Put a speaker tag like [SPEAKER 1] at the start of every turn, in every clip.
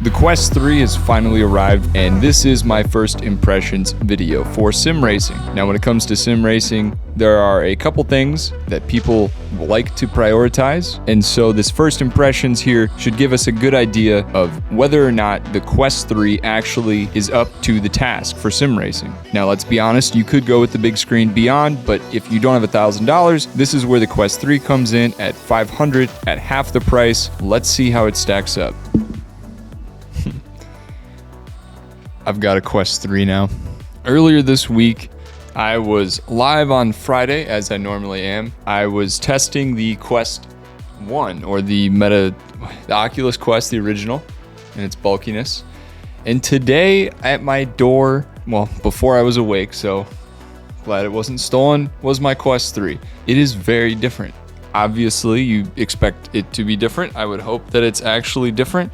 [SPEAKER 1] The Quest 3 has finally arrived, and this is my first impressions video for sim racing. Now, when it comes to sim racing, there are a couple things that people like to prioritize, and so this first impressions here should give us a good idea of whether or not the Quest 3 actually is up to the task for sim racing. Now, let's be honest, you could go with the big screen beyond, but if you don't have $1,000, this is where the Quest 3 comes in at $500 at half the price. Let's see how it stacks up. I've got a Quest 3 now. Earlier this week, I was live on Friday, as I normally am. I was testing the Quest 1, or the Oculus Quest, the original, and its bulkiness. And today, at my door, well, before I was awake, so glad it wasn't stolen, was my Quest 3. It is very different. Obviously, you expect it to be different. I would hope that it's actually different.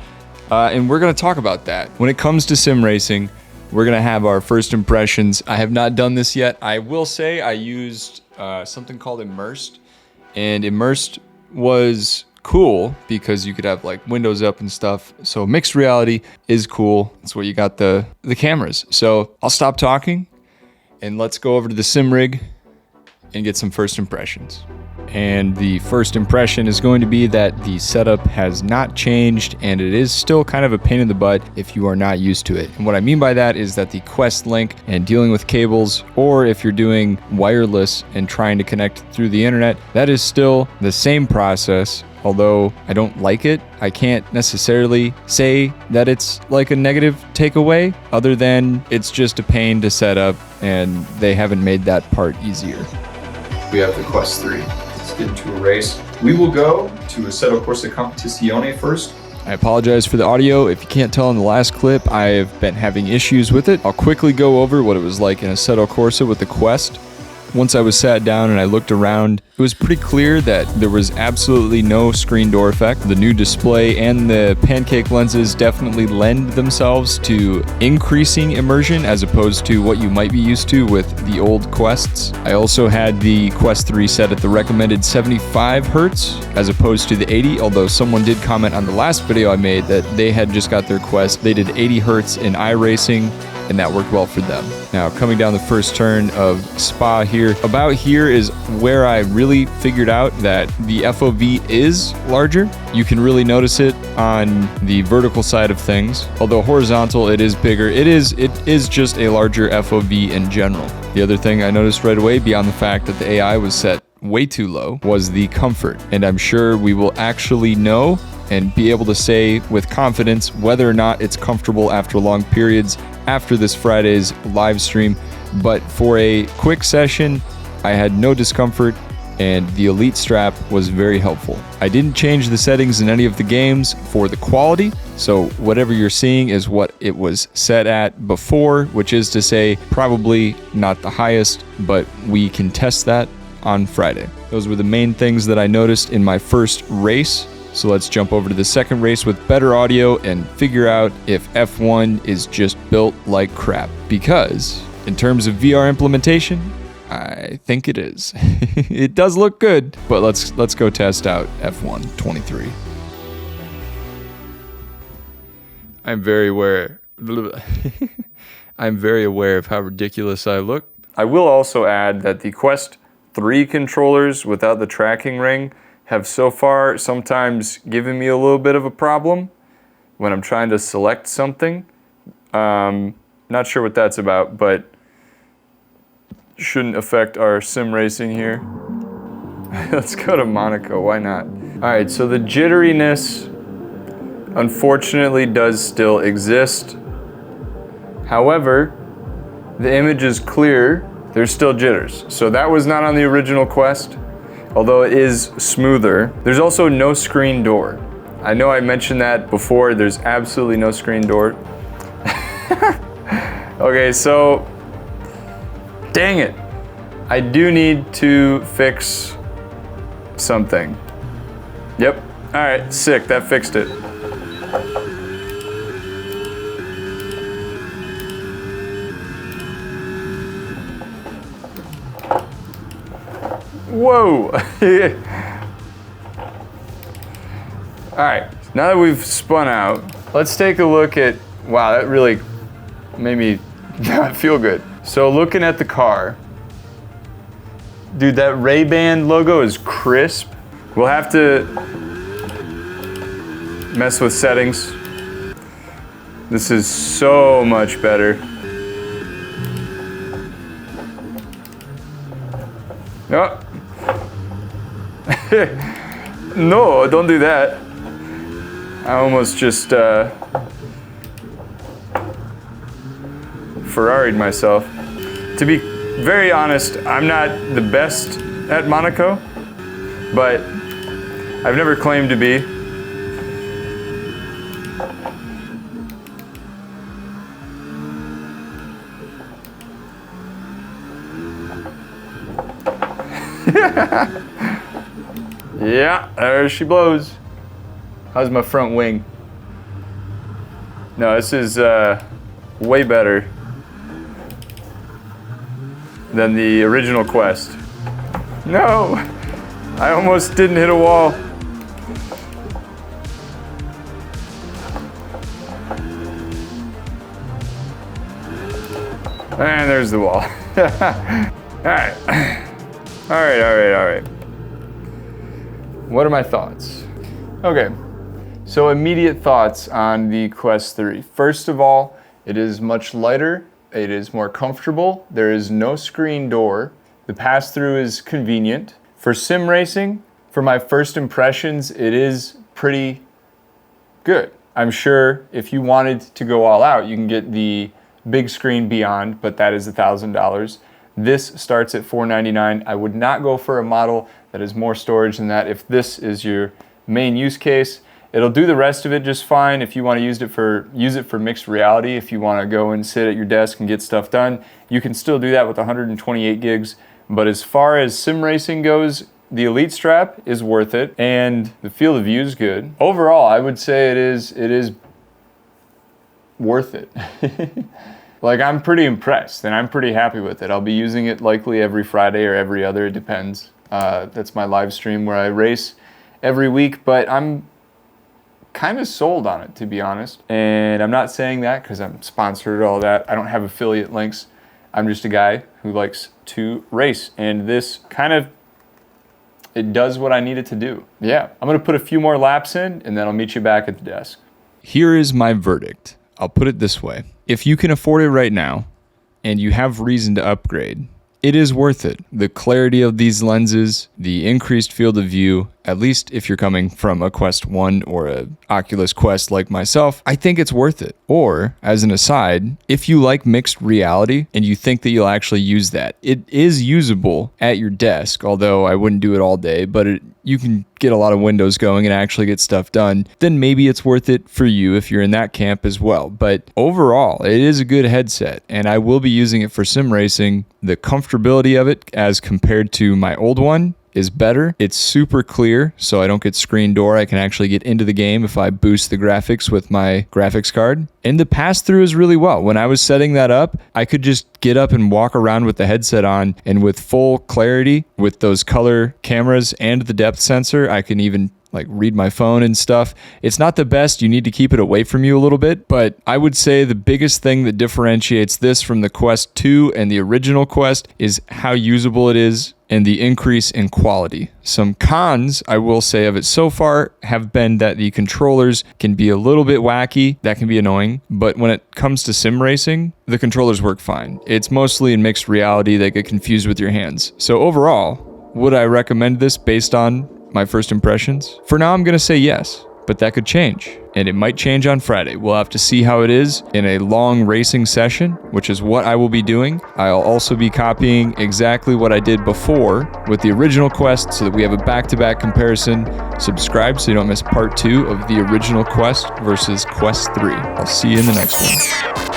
[SPEAKER 1] And we're going to talk about that. When it comes to sim racing, we're going to have our first impressions. I have not done this yet. I will say I used something called Immersed. And Immersed was cool because you could have like windows up and stuff. So mixed reality is cool. That's where you got the cameras. So I'll stop talking and let's go over to the sim rig and get some first impressions. And the first impression is going to be that the setup has not changed and it is still kind of a pain in the butt if you are not used to it. And what I mean by that is that the Quest Link and dealing with cables, or if you're doing wireless and trying to connect through the internet, that is still the same process. Although I don't like it, I can't necessarily say that it's like a negative takeaway, other than it's just a pain to set up and they haven't made that part easier. We have the Quest 3. Get into a race. We will go to Assetto Corsa Competizione first. I apologize for the audio. If you can't tell in the last clip, I have been having issues with it. I'll quickly go over what it was like in Assetto Corsa with the Quest. Once I was sat down and I looked around, it was pretty clear that there was absolutely no screen door effect. The new display and the pancake lenses definitely lend themselves to increasing immersion as opposed to what you might be used to with the old Quests. I also had the Quest 3 set at the recommended 75 Hertz as opposed to the 80, although someone did comment on the last video I made that they had just got their Quest. They did 80 Hertz in iRacing, and that worked well for them. Now, coming down the first turn of Spa here, about here is where I really figured out that the FOV is larger. You can really notice it on the vertical side of things. Although horizontal, it is bigger. It is just a larger FOV in general. The other thing I noticed right away, beyond the fact that the AI was set way too low, was the comfort. And I'm sure we will actually know and be able to say with confidence whether or not it's comfortable after long periods after this Friday's live stream. But for a quick session, I had no discomfort, and the Elite strap was very helpful. I didn't change the settings in any of the games for the quality, so whatever you're seeing is what it was set at before, which is to say probably not the highest, but we can test that on Friday. Those were the main things that I noticed in my first race. So let's jump over to the second race with better audio and figure out if F1 is just built like crap. Because in terms of VR implementation, I think it is. It does look good, but let's go test out F1 23. I'm very aware of how ridiculous I look. I will also add that the Quest 3 controllers without the tracking ring have so far sometimes given me a little bit of a problem when I'm trying to select something. Not sure what that's about, but shouldn't affect our sim racing here. Let's go to Monaco, why not? All right, so the jitteriness unfortunately does still exist. However, the image is clear, there's still jitters. So that was not on the original Quest, although it is smoother. There's also no screen door. I know I mentioned that before, there's absolutely no screen door. Okay, so, dang it. I do need to fix something. Yep, all right, sick, that fixed it. Whoa! All right, now that we've spun out, let's take a look at, wow, that really made me not feel good. So looking at the car, dude, that Ray-Ban logo is crisp. We'll have to mess with settings. This is so much better. Oh. No, don't do that. I almost just Ferrari'd myself. To be very honest, I'm not the best at Monaco, but I've never claimed to be. Yeah, there she blows. How's my front wing? No, this is way better than the original Quest. No, I almost didn't hit a wall. And there's the wall. All right. What are my thoughts? Okay, so immediate thoughts on the Quest 3. First of all, it is much lighter. It is more comfortable. There is no screen door. The pass-through is convenient. For sim racing, for my first impressions, it is pretty good. I'm sure if you wanted to go all out, you can get the big screen Beyond, but that is $1,000. This starts at $499. I would not go for a model that has more storage than that if this is your main use case. It'll do the rest of it just fine if you want to use it for mixed reality. If you want to go and sit at your desk and get stuff done, you can still do that with 128 gigs. But as far as sim racing goes, the Elite Strap is worth it, and the field of view is good. Overall, I would say it is worth it. Like, I'm pretty impressed, and I'm pretty happy with it. I'll be using it likely every Friday or every other, it depends. That's my live stream where I race every week, but I'm kind of sold on it, to be honest. And I'm not saying that because I'm sponsored or all that. I don't have affiliate links. I'm just a guy who likes to race, and this kind of, it does what I need it to do. Yeah, I'm gonna put a few more laps in, and then I'll meet you back at the desk. Here is my verdict. I'll put it this way. If you can afford it right now, and you have reason to upgrade, it is worth it. The clarity of these lenses, the increased field of view, at least if you're coming from a Quest 1 or a Oculus Quest like myself, I think it's worth it. Or, as an aside, if you like mixed reality and you think that you'll actually use that, it is usable at your desk, although I wouldn't do it all day, but you can get a lot of windows going and actually get stuff done, then maybe it's worth it for you if you're in that camp as well. But overall, it is a good headset, and I will be using it for sim racing. The comfortability of it as compared to my old one is better. It's super clear, so I don't get screen door. I can actually get into the game if I boost the graphics with my graphics card. And the pass-through is really well. When I was setting that up, I could just get up and walk around with the headset on, and with full clarity, with those color cameras and the depth sensor, I can even like read my phone and stuff. It's not the best. You need to keep it away from you a little bit, but I would say the biggest thing that differentiates this from the Quest 2 and the original Quest is how usable it is and the increase in quality. Some cons I will say of it so far have been that the controllers can be a little bit wacky. That can be annoying, but when it comes to sim racing, the controllers work fine. It's mostly in mixed reality that get confused with your hands. So overall, would I recommend this based on my first impressions? For now, I'm gonna say yes, but that could change, and it might change on Friday. We'll have to see how it is in a long racing session, which is what I will be doing. I'll also be copying exactly what I did before with the original Quest so that we have a back-to-back comparison. Subscribe so you don't miss part 2 of the original Quest versus Quest 3. I'll see you in the next one.